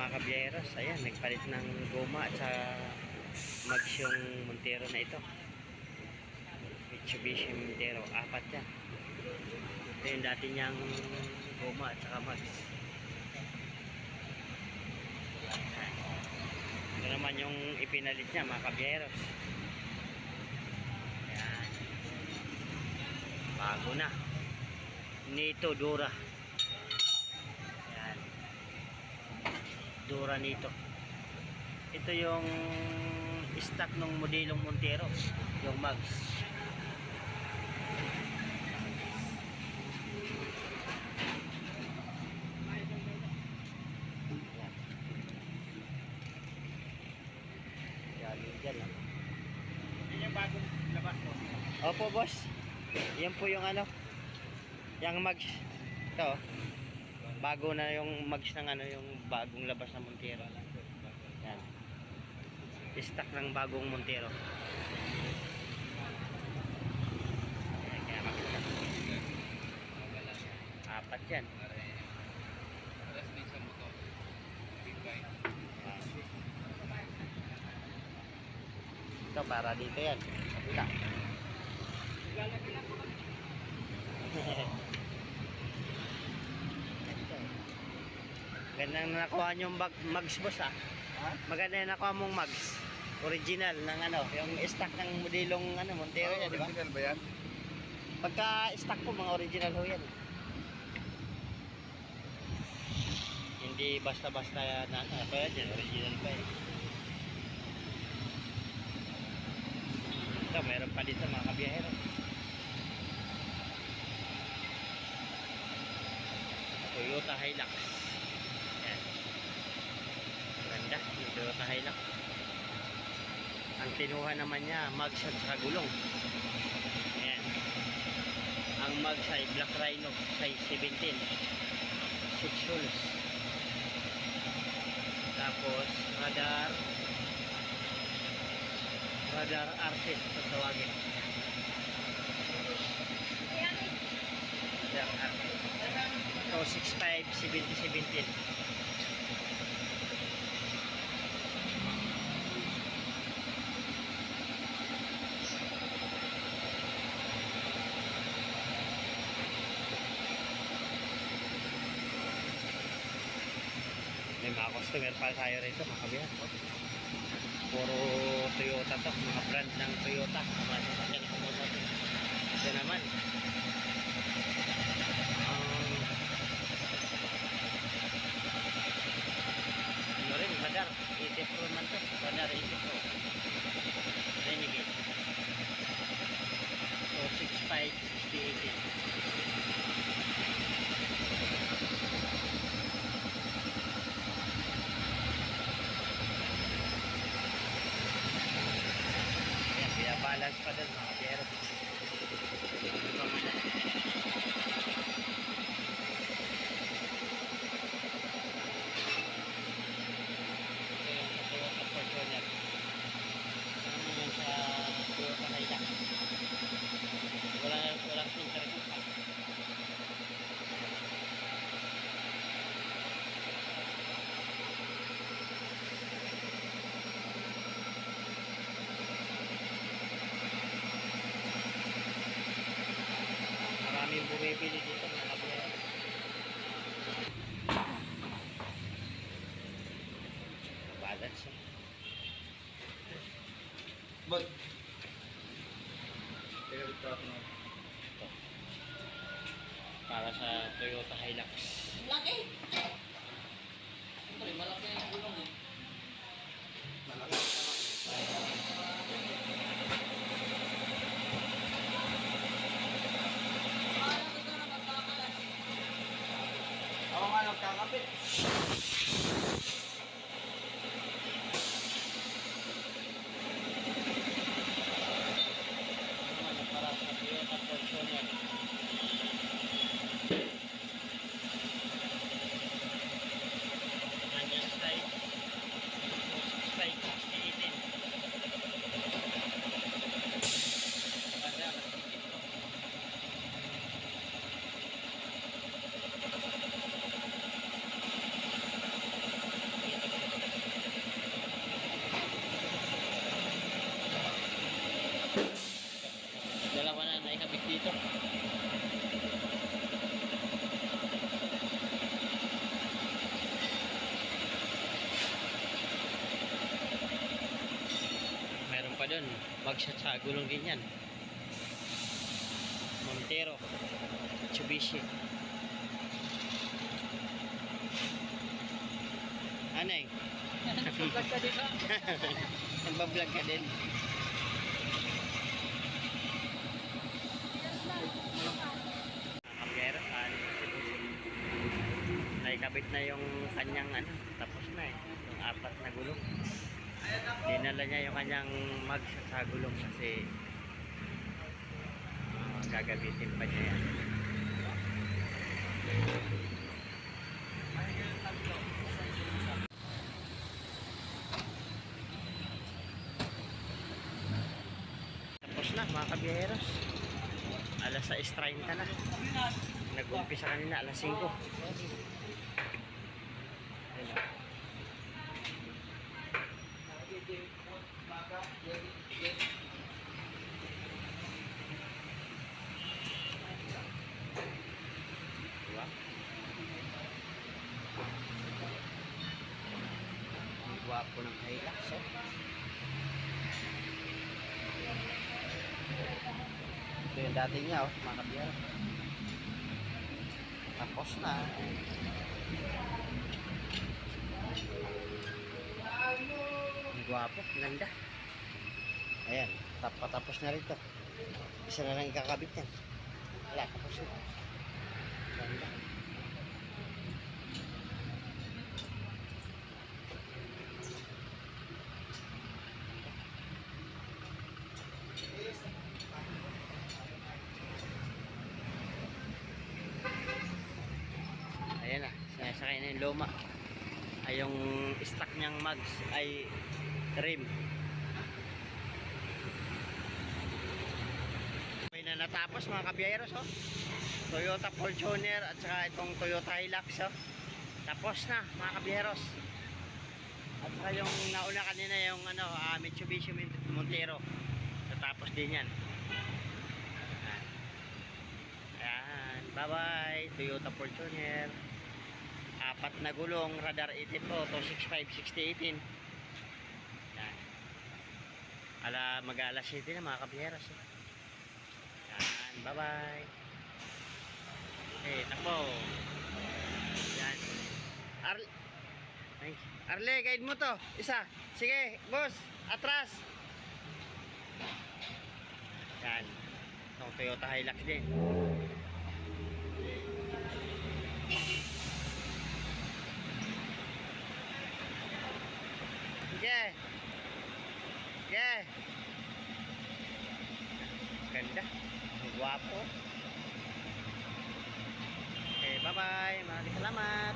mga kabyeros, ayan, nagpalit ng goma at sa mags yung Montero na ito. Mitsubishi Montero, apat yan. Ito yung dati niyang goma at saka mags. Ito naman yung ipinalit niya mga kabyeros. Ayan, bago na. Nito Dura. Ayan, Dura Nito. Ito yung stock ng modelong Montero, yung mags. Yan, yan lang. Yan yung bagong labas mo. Opo boss, yan po yung ano, yung mags. Ito, bago na yung mags ng ano, yung bagong labas ng Montero. Yan, stock ng bagong Montero. Ayan, kaya makita. Apat yan. Alas din sa motor. Big bike. Ito para dito yan. Kapila. Lalagyan lang po kami. Ganda na nakuha yung mags boss ah. Ha? Maganda na nakuha mong mags. Original ng ano, yung stock ng modelong ano, Montero yan, di ba? Original ba yan? Pagka stock po, mga original ho yan. Hindi basta-basta na ano, ito yan, original pa eh. Ito, meron pa dito mga kabiyahero. Toyota Hilux. Yan. Ganda, yung Toyota Hilux. Ang kinuha naman niya, mags at saka gulong. Ayan. Ang mags ay Black Rhino, size 17. 6 holes. Tapos, radar RT sa tawagin. Radar RT. Ito, 6.5, 70-17. May mga customer pa tayo rito mga kabihan. Puro Toyota to, mga brand ng Toyota. Mga sasakyan na automotive. Ito naman ano rin, Radar 80 Pro man to. Radar 80 Pro Renegade. So 6.5, 60-80. Kaya balance pa din mga pero ito yung sa Toyota Fortuner. Ano yun sa Toyota Hilux. Walang filter ko pa. Maraming bumibili dito mga kabiyero. Balance eh. Bag. Teka dito ako na. Ito. Para sa Toyota Hilux. Laki! Siyempre, malaki yung gulong eh. Malaki. Ako nga nagkakapit. Para sa Toyota Fortuner. Ayun, magsasagulong din yan. Montero, Mitsubishi. Anay, Pagkat ka di ba? nagbablog ka din. Kamera, naikabit na yung kanyang ano, tapos na eh. Yung 4 na gulong. Dinala niya yung kanyang mag sa gulong kasi gagamitin pa niya yan. Tapos na mga kabiyeros. Alas 6:30 na. Nag-umpisa kanina alas 5. Diba? Ang gwapo ng Hilux, oh. Ito yung dati niya, oh, mga kabiyar. Tapos na. Ang gwapo, ganda. Ayan, patapos na rito. Isa na lang ikakabit yan. Wala, tapos na. Ganda. Ayan na, sinasakay na yung luma. Ay yung stock niyang mags ay rim. May na natapos mga kabiyeros, oh. Toyota Fortuner at saka itong Toyota Hilux, oh. Tapos na mga kabiyeros. At saka yung nauna kanina yung ano, Mitsubishi Montero. Natapos din yan. Ayan, bye bye Toyota Fortuner. 4 na gulong, radar 18 po, 265, 6018. Yan. Mag-alas 7 na mga kabiyeros. Yan, bye bye. Eh, nako. Yan. Arle, guide mo to. Isa. Sige, boss. Atras. Yan. Itong Toyota Hilux din. Yeah. Yeah. Ganda. Guwapo. Okay, bye-bye. Maraming salamat.